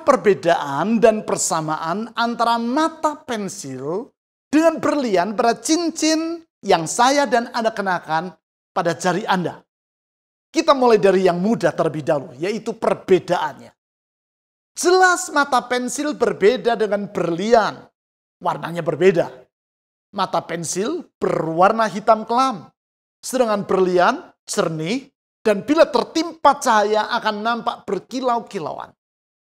Apa perbedaan dan persamaan antara mata pensil dengan berlian pada cincin yang saya dan Anda kenakan pada jari Anda? Kita mulai dari yang mudah terlebih dahulu, yaitu perbedaannya. Jelas mata pensil berbeda dengan berlian. Warnanya berbeda. Mata pensil berwarna hitam kelam, sedangkan berlian jernih dan bila tertimpa cahaya akan nampak berkilau-kilauan.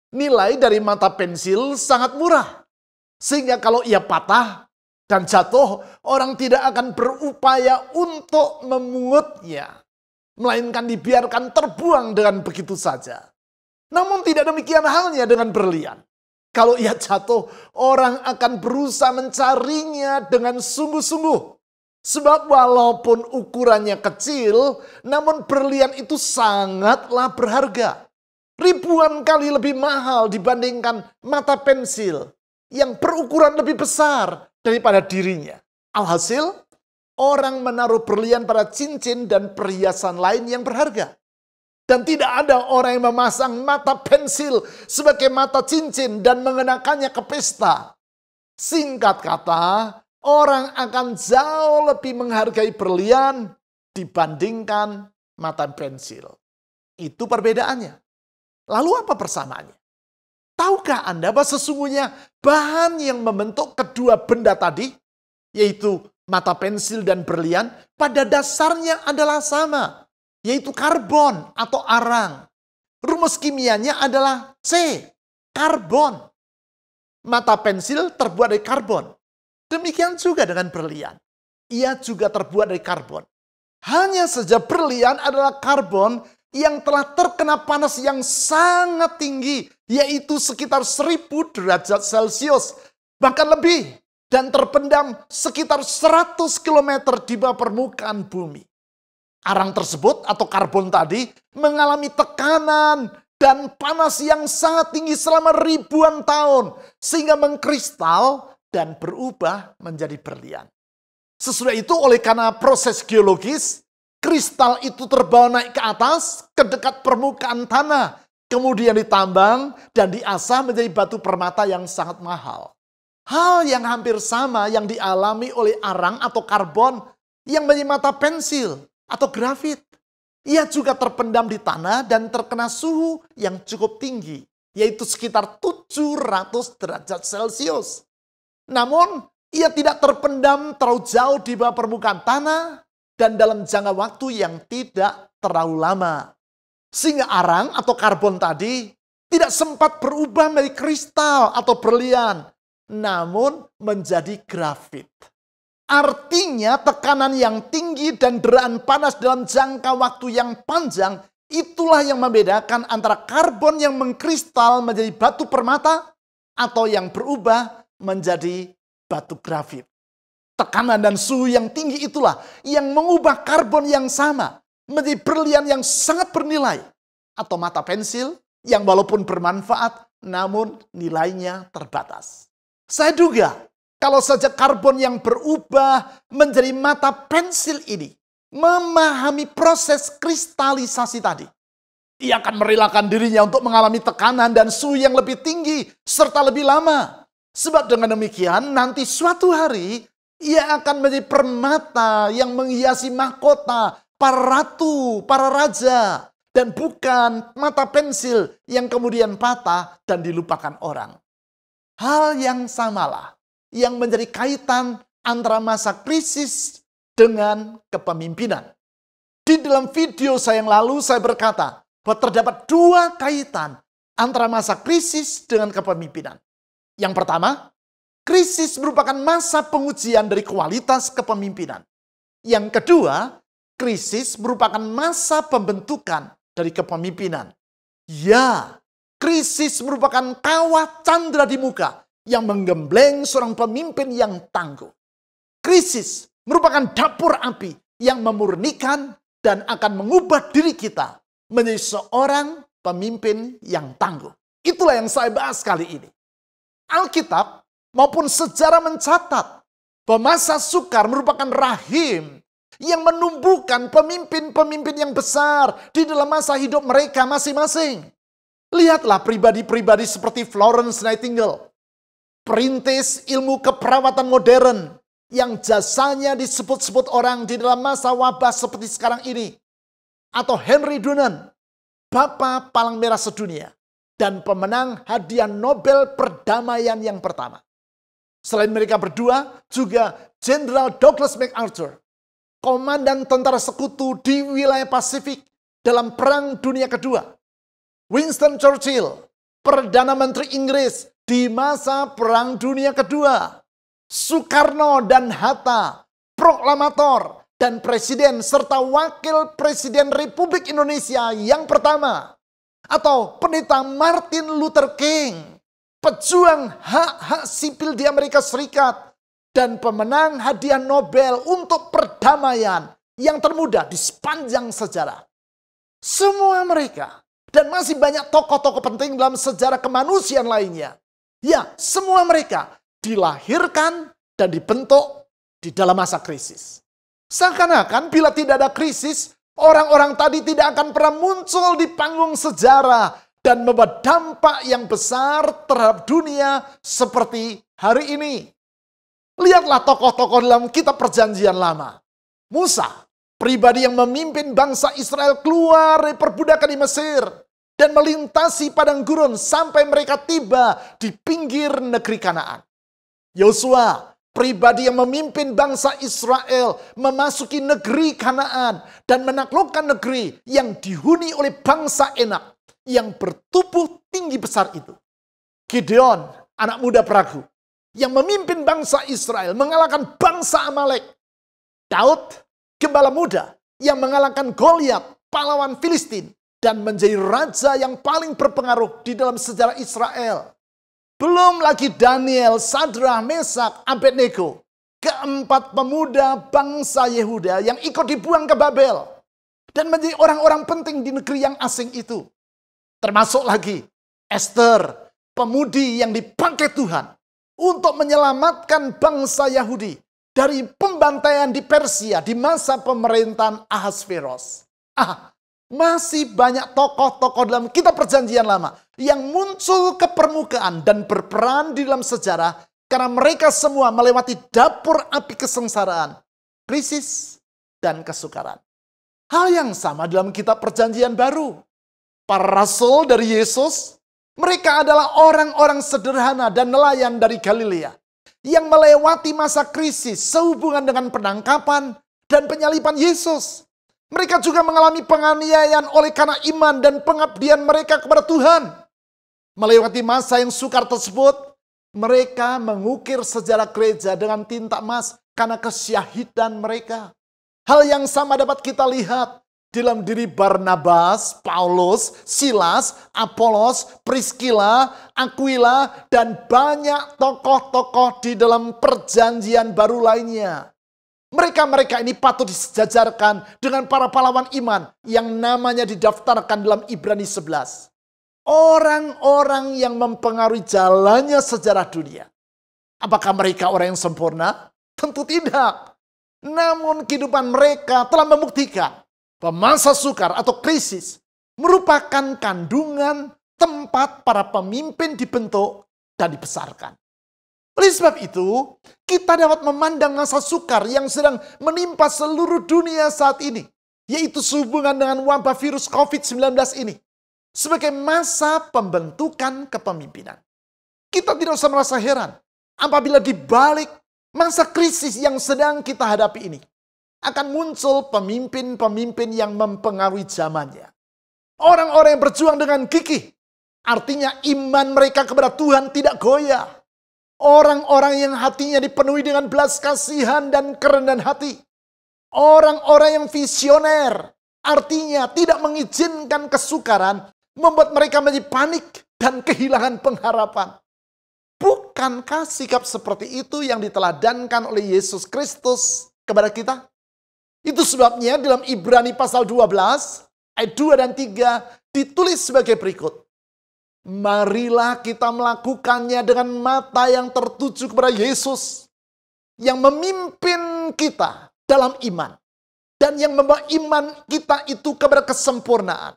Nilai dari mata pensil sangat murah, sehingga kalau ia patah dan jatuh, orang tidak akan berupaya untuk memungutnya, melainkan dibiarkan terbuang dengan begitu saja. Namun tidak demikian halnya dengan berlian. Kalau ia jatuh, orang akan berusaha mencarinya dengan sungguh-sungguh. Sebab walaupun ukurannya kecil, namun berlian itu sangatlah berharga. Ribuan kali lebih mahal dibandingkan mata pensil yang berukuran lebih besar daripada dirinya. Alhasil, orang menaruh berlian pada cincin dan perhiasan lain yang berharga. Dan tidak ada orang yang memasang mata pensil sebagai mata cincin dan mengenakannya ke pesta. Singkat kata, orang akan jauh lebih menghargai berlian dibandingkan mata pensil. Itu perbedaannya. Lalu apa persamaannya? Tahukah Anda bahwa sesungguhnya bahan yang membentuk kedua benda tadi, yaitu mata pensil dan berlian, pada dasarnya adalah sama, yaitu karbon atau arang. Rumus kimianya adalah C, karbon. Mata pensil terbuat dari karbon. Demikian juga dengan berlian. Ia juga terbuat dari karbon. Hanya saja berlian adalah karbon yang telah terkena panas yang sangat tinggi, yaitu sekitar 1000 derajat Celcius, bahkan lebih, dan terpendam sekitar 100 km di bawah permukaan bumi. Arang tersebut atau karbon tadi mengalami tekanan dan panas yang sangat tinggi selama ribuan tahun, sehingga mengkristal dan berubah menjadi berlian. Sesudah itu, oleh karena proses geologis, kristal itu terbawa naik ke atas, ke dekat permukaan tanah. Kemudian ditambang dan diasah menjadi batu permata yang sangat mahal. Hal yang hampir sama yang dialami oleh arang atau karbon yang menjadi mata pensil atau grafit. Ia juga terpendam di tanah dan terkena suhu yang cukup tinggi, yaitu sekitar 700 derajat Celcius. Namun, ia tidak terpendam terlalu jauh di bawah permukaan tanah dan dalam jangka waktu yang tidak terlalu lama. Sehingga arang atau karbon tadi tidak sempat berubah menjadi kristal atau berlian, namun menjadi grafit. Artinya tekanan yang tinggi dan deraan panas dalam jangka waktu yang panjang, itulah yang membedakan antara karbon yang mengkristal menjadi batu permata atau yang berubah menjadi batu grafit. Tekanan dan suhu yang tinggi itulah yang mengubah karbon yang sama menjadi berlian yang sangat bernilai, atau mata pensil yang walaupun bermanfaat namun nilainya terbatas. Saya duga kalau saja karbon yang berubah menjadi mata pensil ini memahami proses kristalisasi tadi, ia akan merelakan dirinya untuk mengalami tekanan dan suhu yang lebih tinggi serta lebih lama. Sebab dengan demikian nanti suatu hari ia akan menjadi permata yang menghiasi mahkota para ratu, para raja, dan bukan mata pensil yang kemudian patah dan dilupakan orang. Hal yang samalah yang menjadi kaitan antara masa krisis dengan kepemimpinan. Di dalam video saya yang lalu saya berkata bahwa terdapat dua kaitan antara masa krisis dengan kepemimpinan. Yang pertama, krisis merupakan masa pengujian dari kualitas kepemimpinan. Yang kedua, krisis merupakan masa pembentukan dari kepemimpinan. Ya, krisis merupakan kawah candra di muka yang menggembleng seorang pemimpin yang tangguh. Krisis merupakan dapur api yang memurnikan dan akan mengubah diri kita menjadi seorang pemimpin yang tangguh. Itulah yang saya bahas kali ini. Alkitab maupun sejarah mencatat bahwa masa sukar merupakan rahim yang menumbuhkan pemimpin-pemimpin yang besar di dalam masa hidup mereka masing-masing. Lihatlah pribadi-pribadi seperti Florence Nightingale, perintis ilmu keperawatan modern yang jasanya disebut-sebut orang di dalam masa wabah seperti sekarang ini. Atau Henry Dunant, Bapa Palang Merah Sedunia, dan pemenang hadiah Nobel Perdamaian yang pertama. Selain mereka berdua, juga Jenderal Douglas MacArthur, komandan tentara sekutu di wilayah Pasifik dalam Perang Dunia Kedua. Winston Churchill, Perdana Menteri Inggris di masa Perang Dunia Kedua. Soekarno dan Hatta, proklamator dan presiden serta wakil presiden Republik Indonesia yang pertama. Atau Pendeta Martin Luther King, pejuang hak-hak sipil di Amerika Serikat dan pemenang hadiah Nobel untuk perdamaian yang termuda di sepanjang sejarah. Semua mereka dan masih banyak tokoh-tokoh penting dalam sejarah kemanusiaan lainnya. Ya, semua mereka dilahirkan dan dibentuk di dalam masa krisis. Seakan-akan bila tidak ada krisis, orang-orang tadi tidak akan pernah muncul di panggung sejarah dan membawa dampak yang besar terhadap dunia seperti hari ini. Lihatlah tokoh-tokoh dalam kitab Perjanjian Lama. Musa, pribadi yang memimpin bangsa Israel keluar dari perbudakan di Mesir dan melintasi padang gurun sampai mereka tiba di pinggir negeri Kanaan. Yosua, pribadi yang memimpin bangsa Israel memasuki negeri Kanaan dan menaklukkan negeri yang dihuni oleh bangsa Enak yang bertubuh tinggi besar itu. Gideon, anak muda peragu, yang memimpin bangsa Israel mengalahkan bangsa Amalek. Daud, gembala muda, yang mengalahkan Goliat, pahlawan Filistin, dan menjadi raja yang paling berpengaruh di dalam sejarah Israel. Belum lagi Daniel, Sadrah, Mesak, Abednego, keempat pemuda bangsa Yehuda yang ikut dibuang ke Babel dan menjadi orang-orang penting di negeri yang asing itu. Termasuk lagi Esther, pemudi yang dipakai Tuhan untuk menyelamatkan bangsa Yahudi dari pembantaian di Persia di masa pemerintahan Ahasveros. Masih banyak tokoh-tokoh dalam kitab Perjanjian Lama yang muncul ke permukaan dan berperan di dalam sejarah karena mereka semua melewati dapur api kesengsaraan, krisis, dan kesukaran. Hal yang sama dalam kitab Perjanjian Baru. Para rasul dari Yesus, mereka adalah orang-orang sederhana dan nelayan dari Galilea yang melewati masa krisis sehubungan dengan penangkapan dan penyaliban Yesus. Mereka juga mengalami penganiayaan oleh karena iman dan pengabdian mereka kepada Tuhan. Melewati masa yang sukar tersebut, mereka mengukir sejarah gereja dengan tinta emas karena kesyahidan mereka. Hal yang sama dapat kita lihat dalam diri Barnabas, Paulus, Silas, Apolos, Priscilla, Aquila, dan banyak tokoh-tokoh di dalam Perjanjian Baru lainnya. Mereka-mereka ini patut disejajarkan dengan para pahlawan iman yang namanya didaftarkan dalam Ibrani 11. Orang-orang yang mempengaruhi jalannya sejarah dunia. Apakah mereka orang yang sempurna? Tentu tidak. Namun kehidupan mereka telah membuktikan bahwa masa sukar atau krisis merupakan kandungan tempat para pemimpin dibentuk dan dibesarkan. Oleh sebab itu, kita dapat memandang masa sukar yang sedang menimpa seluruh dunia saat ini, yaitu sehubungan dengan wabah virus COVID-19 ini, sebagai masa pembentukan kepemimpinan. Kita tidak usah merasa heran apabila di balik masa krisis yang sedang kita hadapi ini, akan muncul pemimpin-pemimpin yang mempengaruhi zamannya. Orang-orang yang berjuang dengan gigih, artinya iman mereka kepada Tuhan tidak goyah. Orang-orang yang hatinya dipenuhi dengan belas kasihan dan kerendahan hati. Orang-orang yang visioner, artinya tidak mengizinkan kesukaran, membuat mereka menjadi panik dan kehilangan pengharapan. Bukankah sikap seperti itu yang diteladankan oleh Yesus Kristus kepada kita? Itu sebabnya dalam Ibrani pasal 12, ayat 2 dan 3 ditulis sebagai berikut. Marilah kita melakukannya dengan mata yang tertuju kepada Yesus, yang memimpin kita dalam iman, dan yang membawa iman kita itu kepada kesempurnaan.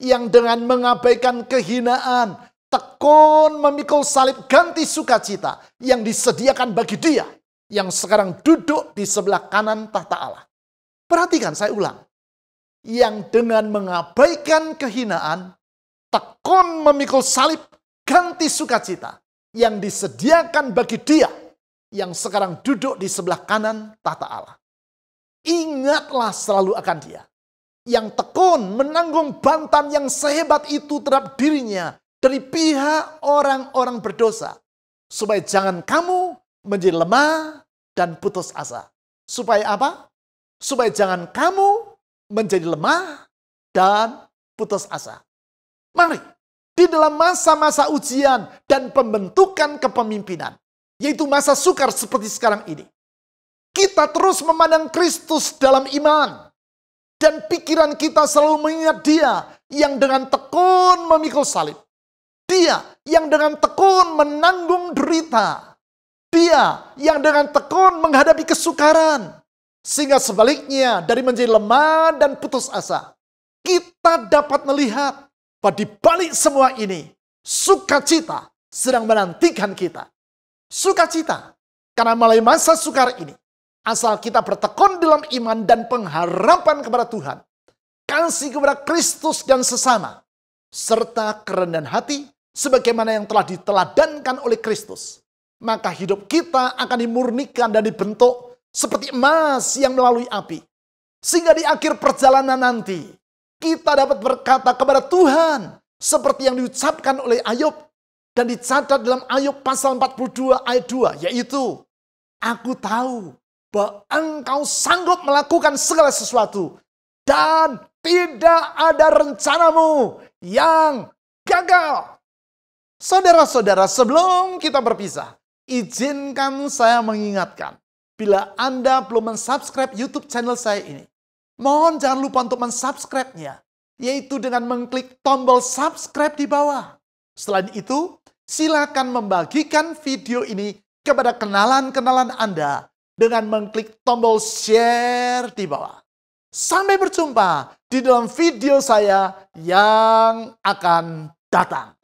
yang dengan mengabaikan kehinaan, tekun memikul salib ganti sukacita yang disediakan bagi dia yang sekarang duduk di sebelah kanan tahta Allah. Perhatikan, saya ulang. Yang dengan mengabaikan kehinaan, tekun memikul salib ganti sukacita yang disediakan bagi dia yang sekarang duduk di sebelah kanan tahta Allah. Ingatlah selalu akan dia yang tekun menanggung bantahan yang sehebat itu terhadap dirinya dari pihak orang-orang berdosa, supaya jangan kamu menjadi lemah dan putus asa. Supaya apa? Supaya jangan kamu menjadi lemah dan putus asa. Mari, di dalam masa-masa ujian dan pembentukan kepemimpinan, yaitu masa sukar seperti sekarang ini, kita terus memandang Kristus dalam iman. Dan pikiran kita selalu mengingat dia yang dengan tekun memikul salib. Dia yang dengan tekun menanggung derita. Dia yang dengan tekun menghadapi kesukaran. Sehingga sebaliknya dari menjadi lemah dan putus asa, kita dapat melihat bahwa di balik semua ini, sukacita sedang menantikan kita. Sukacita, karena melalui masa sukar ini, asal kita bertekun dalam iman dan pengharapan kepada Tuhan, kasih kepada Kristus dan sesama, serta kerendahan hati, sebagaimana yang telah diteladankan oleh Kristus, maka hidup kita akan dimurnikan dan dibentuk seperti emas yang melalui api. Sehingga di akhir perjalanan nanti, kita dapat berkata kepada Tuhan, seperti yang diucapkan oleh Ayub, dan dicatat dalam Ayub pasal 42 ayat 2, yaitu, aku tahu bahwa engkau sanggup melakukan segala sesuatu, dan tidak ada rencanamu yang gagal. Saudara-saudara, sebelum kita berpisah, izinkan saya mengingatkan, bila Anda belum mensubscribe YouTube channel saya ini, mohon jangan lupa untuk mensubscribe-nya, yaitu dengan mengklik tombol subscribe di bawah. Selain itu, silakan membagikan video ini kepada kenalan-kenalan Anda dengan mengklik tombol share di bawah. Sampai berjumpa di dalam video saya yang akan datang.